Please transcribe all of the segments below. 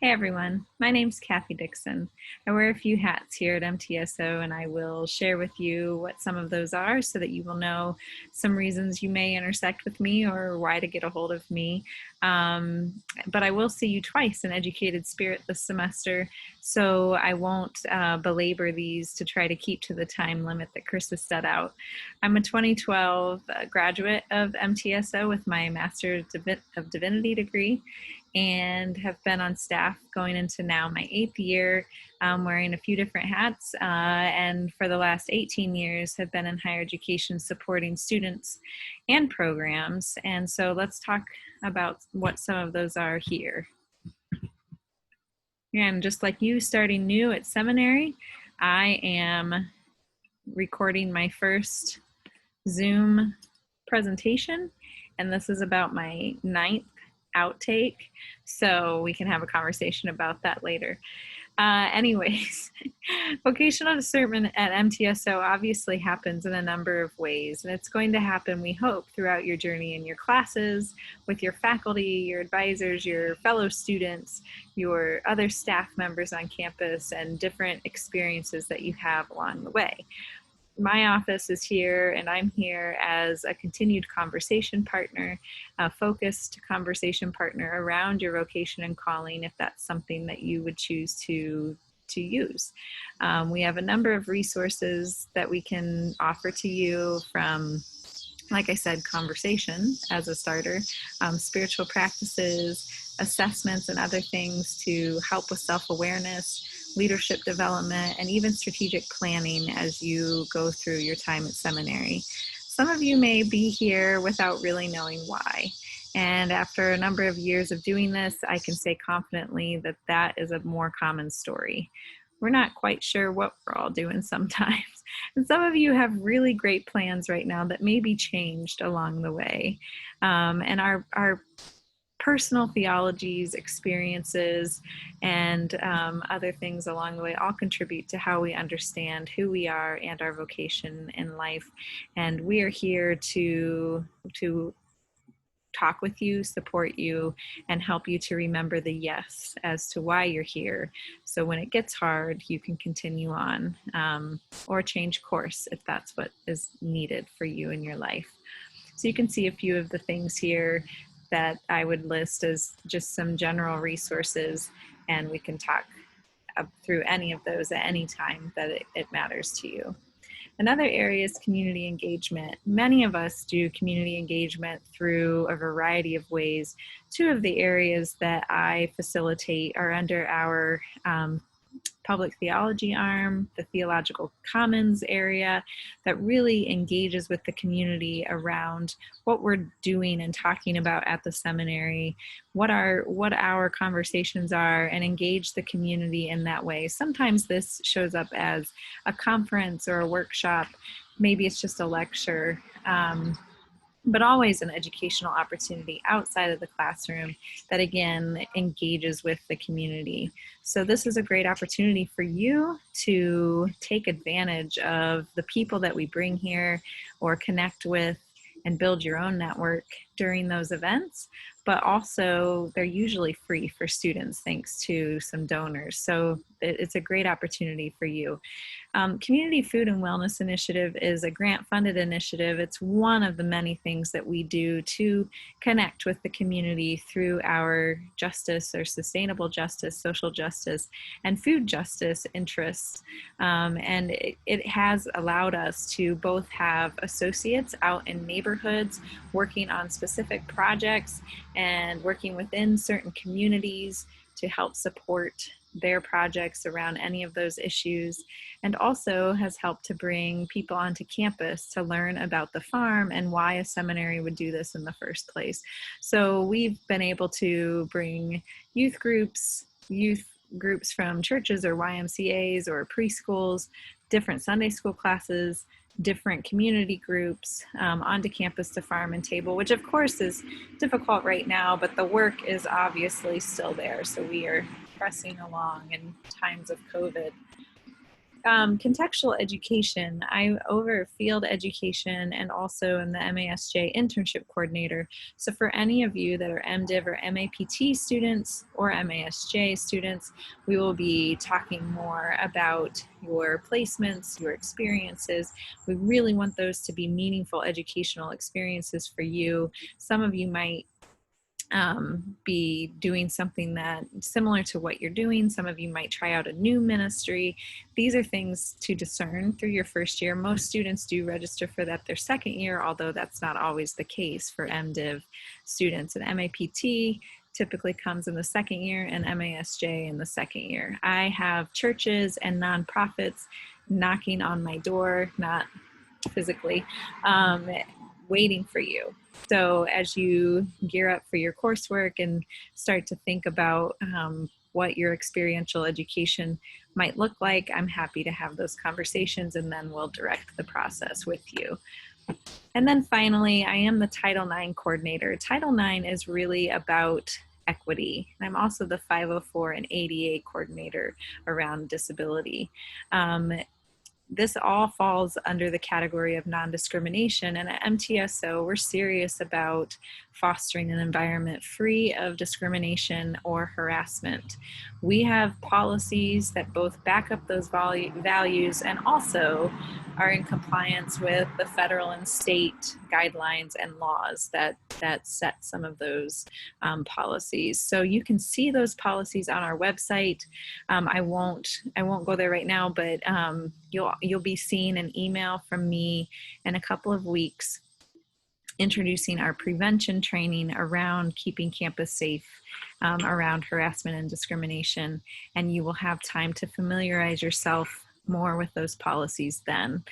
Hey everyone, my name's Kathy Dickson. I wear a few hats here at MTSO and I will share with you what some of those are so that you will know some reasons you may intersect with me or why to get a hold of me. But I will see you twice in Educated Spirit this semester, so I won't belabor these to try to keep to the time limit that Chris has set out. I'm a 2012 graduate of MTSO with my Master of Divinity degree, and have been on staff going into now my 8th year, wearing a few different hats, and for the last 18 years have been in higher education supporting students and programs. And so let's talk about what some of those are here. And just like you starting new at seminary, I am recording my first Zoom presentation, and this is about my 9th outtake, so we can have a conversation about that later. Anyways, vocational discernment at MTSO obviously happens in a number of ways, and it's going to happen, we hope, throughout your journey in your classes, with your faculty, your advisors, your fellow students, your other staff members on campus, and different experiences that you have along the way. My office is here, and I'm here as a continued conversation partner, a focused conversation partner around your vocation and calling, if that's something that you would choose to use. We have a number of resources that we can offer to you, from, like I said, conversation as a starter, spiritual practices, assessments, and other things to help with self-awareness, leadership development, and even strategic planning as you go through your time at seminary. Some of you may be here without really knowing why. And after a number of years of doing this, I can say confidently that that is a more common story. We're not quite sure what we're all doing sometimes. And some of you have really great plans right now that may be changed along the way. And our personal theologies, experiences, and other things along the way all contribute to how we understand who we are and our vocation in life. And we are here to talk with you, support you, and help you to remember the yes as to why you're here. So when it gets hard, you can continue on, or change course if that's what is needed for you in your life. So you can see a few of the things here that I would list as just some general resources, and we can talk through any of those at any time that it matters to you. Another area is community engagement. Many of us do community engagement through a variety of ways. Two of the areas that I facilitate are under our public theology arm, the theological commons area, that really engages with the community around what we're doing and talking about at the seminary, what our conversations are, and engage the community in that way. Sometimes this shows up as a conference or a workshop. Maybe it's just a lecture. But always an educational opportunity outside of the classroom that, again, engages with the community. So this is a great opportunity for you to take advantage of the people that we bring here or connect with and build your own network during those events. But also, they're usually free for students thanks to some donors. So it's a great opportunity for you. Community Food and Wellness Initiative is a grant-funded initiative. It's one of the many things that we do to connect with the community through our justice or sustainable justice, social justice, and food justice interests. And it has allowed us to both have associates out in neighborhoods working on specific projects and working within certain communities to help support their projects around any of those issues, and also has helped to bring people onto campus to learn about the farm and why a seminary would do this in the first place. So we've been able to bring youth groups from churches or YMCAs or preschools, different Sunday school classes, different community groups onto campus to farm and table, which of course is difficult right now, but the work is obviously still there. So we are pressing along in times of COVID. Contextual education. I'm over field education and also in the MASJ internship coordinator. So for any of you that are MDiv or MAPT students or MASJ students, we will be talking more about your placements, your experiences. We really want those to be meaningful educational experiences for you. Some of you might be doing something that similar to what you're doing. Some of you might try out a new ministry. These are things to discern through your first year. Most students do register for that their second year, although that's not always the case for MDiv students. And MAPT typically comes in the second year and MASJ in the second year. I have churches and nonprofits knocking on my door, not physically, waiting for you. So as you gear up for your coursework and start to think about what your experiential education might look like, I'm happy to have those conversations, and then we'll direct the process with you. And then finally, I am the Title IX coordinator. Title IX is really about equity. I'm also the 504 and ADA coordinator around disability. This all falls under the category of non-discrimination, and at MTSO we're serious about fostering an environment free of discrimination or harassment. We have policies that both back up those values and also are in compliance with the federal and state guidelines and laws that set some of those policies. So you can see those policies on our website. I won't go there right now, but you'll be seeing an email from me in a couple of weeks introducing our prevention training around keeping campus safe, around harassment and discrimination, and you will have time to familiarize yourself more with those policies then.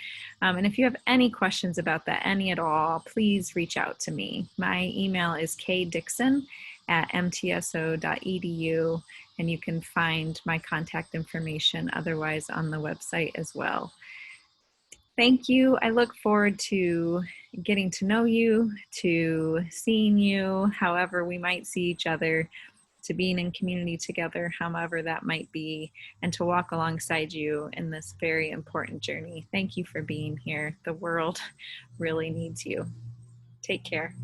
And if you have any questions about that, any at all, please reach out to me. My email is kdickson@mtso.edu, and you can find my contact information otherwise on the website as well. Thank you. I look forward to getting to know you, to seeing you, however we might see each other, to being in community together, however that might be, and to walk alongside you in this very important journey. Thank you for being here. The world really needs you. Take care.